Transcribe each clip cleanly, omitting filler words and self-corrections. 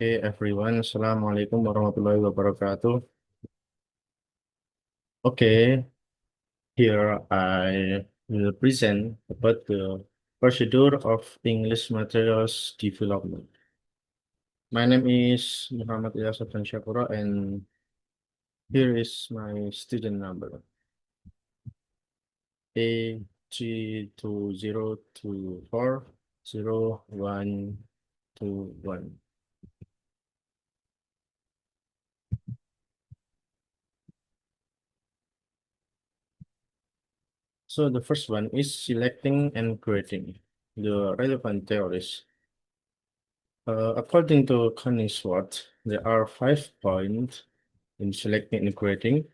Hey everyone, Assalamualaikum warahmatullahi wabarakatuh. Okay, here I will present about the procedure of English materials development. My name is Muhammad Ilyas Abdan Syakuro, and here is my student number A202400121. So the first one is selecting and grading the relevant theories. According to Coningsworth, there are 5 points in selecting and grading.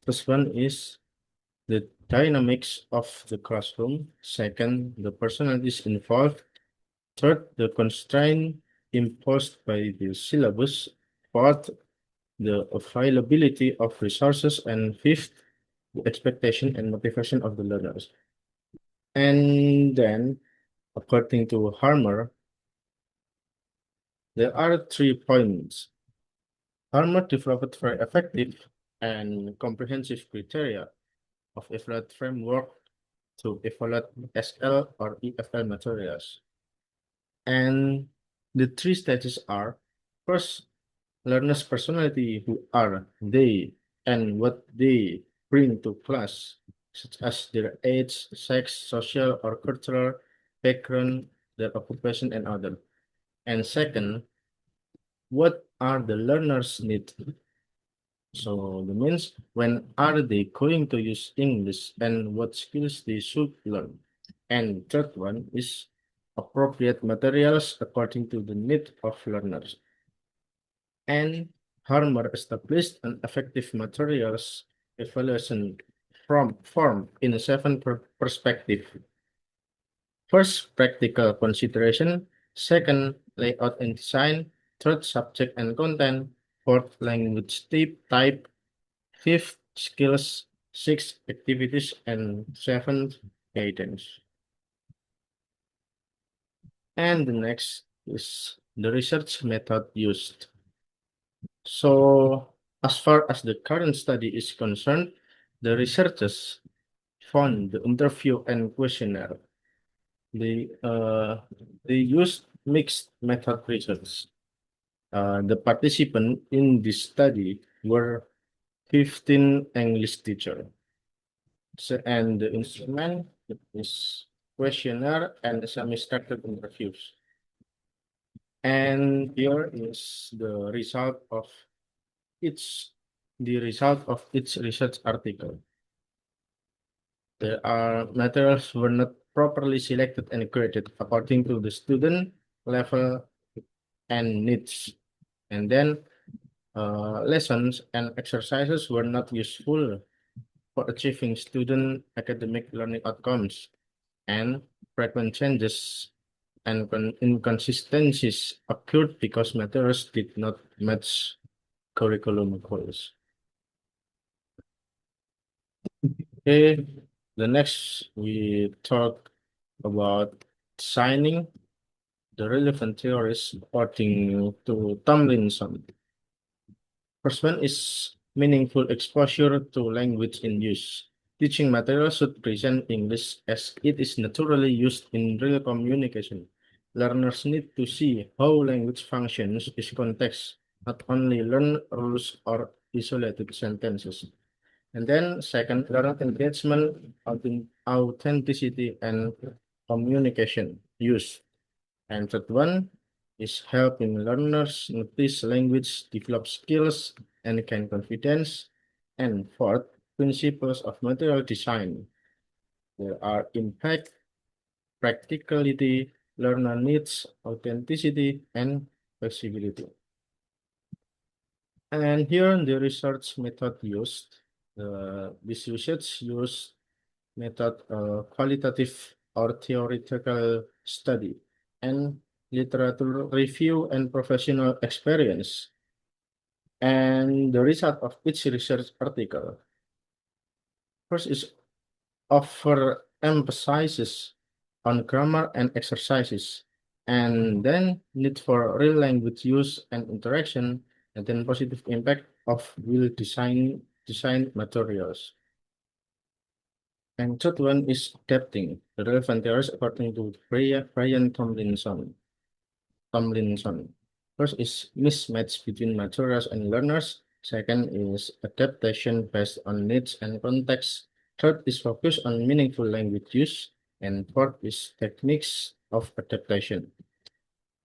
First one is the dynamics of the classroom. Second, the personalities involved. Third, the constraint imposed by the syllabus. Fourth, the availability of resources. And fifth, the expectation and motivation of the learners. And then, according to Harmer, there are 3 points. Harmer developed very effective and comprehensive criteria of evaluate framework to evaluate SL or EFL materials. And the 3 stages are: first, learner's personality, who are they and what they bring to class, such as their age, sex, social or cultural background, their occupation, and other. And second, what are the learner's needs? So that means when are they going to use English and what skills they should learn. And third one is appropriate materials according to the need of learners. And Harmer established an effective materials evaluation from form in 7 perspective. First, practical consideration. Second, layout and design. Third, subject and content. Fourth, language type. Fifth, skills. Sixth, activities. And seventh, guidance. And the next is the research method used. So, as far as the current study is concerned, the researchers found the interview and questionnaire. They uh, they used mixed method research. The participants in this study were 15 English teachers. So, and the instrument is questionnaire and semi-structured interviews. And here is the result of each research article. There are materials were not properly selected and graded according to the student level and needs. And then lessons and exercises were not useful for achieving student academic learning outcomes, and frequent changes and inconsistencies occurred because materials did not match curriculum goals. Okay, the next we talk about signing the relevant theories according to Tomlinson. First one is meaningful exposure to language in use. Teaching material should present English as it is naturally used in real communication. Learners need to see how language functions in context, not only learn rules or isolated sentences. And then second, learner engagement, authenticity, and communication use. And third one is helping learners notice language, develop skills, and gain confidence. And fourth, principles of material design. There are impact, practicality, learner needs, authenticity, and flexibility. And here the research method used. This research used method qualitative or theoretical study and literature review and professional experience. And the result of each research article first is offer emphasizes on grammar and exercises, and then need for real language use and interaction, and then positive impact of will design materials. And third one is adapting the relevant theories according to Brian Tomlinson. First is mismatch between materials and learners. Second is adaptation based on needs and context. Third is focus on meaningful language use. And fourth is techniques of adaptation.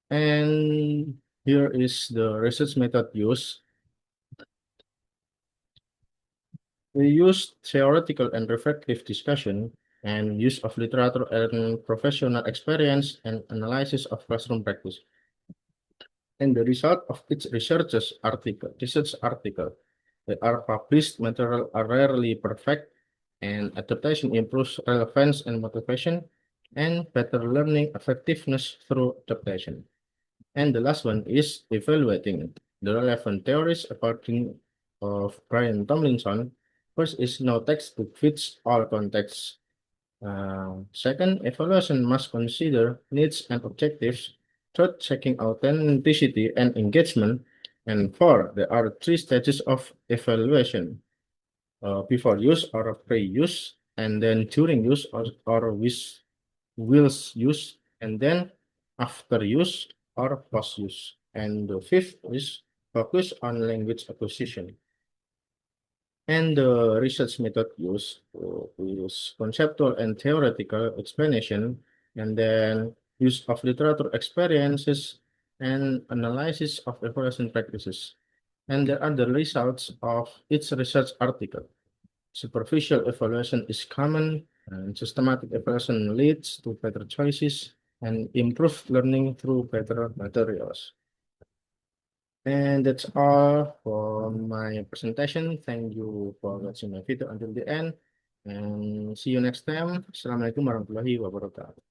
And here is the research method used. We use theoretical and reflective discussion and use of literature and professional experience and analysis of classroom practice. And the result of its research article that are published material are rarely perfect, and adaptation improves relevance and motivation, and better learning effectiveness through adaptation. And the last one is evaluating the relevant theories according of Brian Tomlinson. First is no textbook fits all contexts. Second, evaluation must consider needs and objectives. Third, checking authenticity and engagement. And four, there are three stages of evaluation: before use or pre-use, and then during use or wills use, and then after use or post use. And the fifth is focus on language acquisition. And the research method used is conceptual and theoretical explanation, and then use of literature experiences and analysis of evaluation practices. And there are the results of each research article. Superficial evaluation is common, and systematic evaluation leads to better choices and improved learning through better materials. And that's all for my presentation. Thank you for watching my video until the end. And see you next time. Assalamualaikum warahmatullahi wabarakatuh.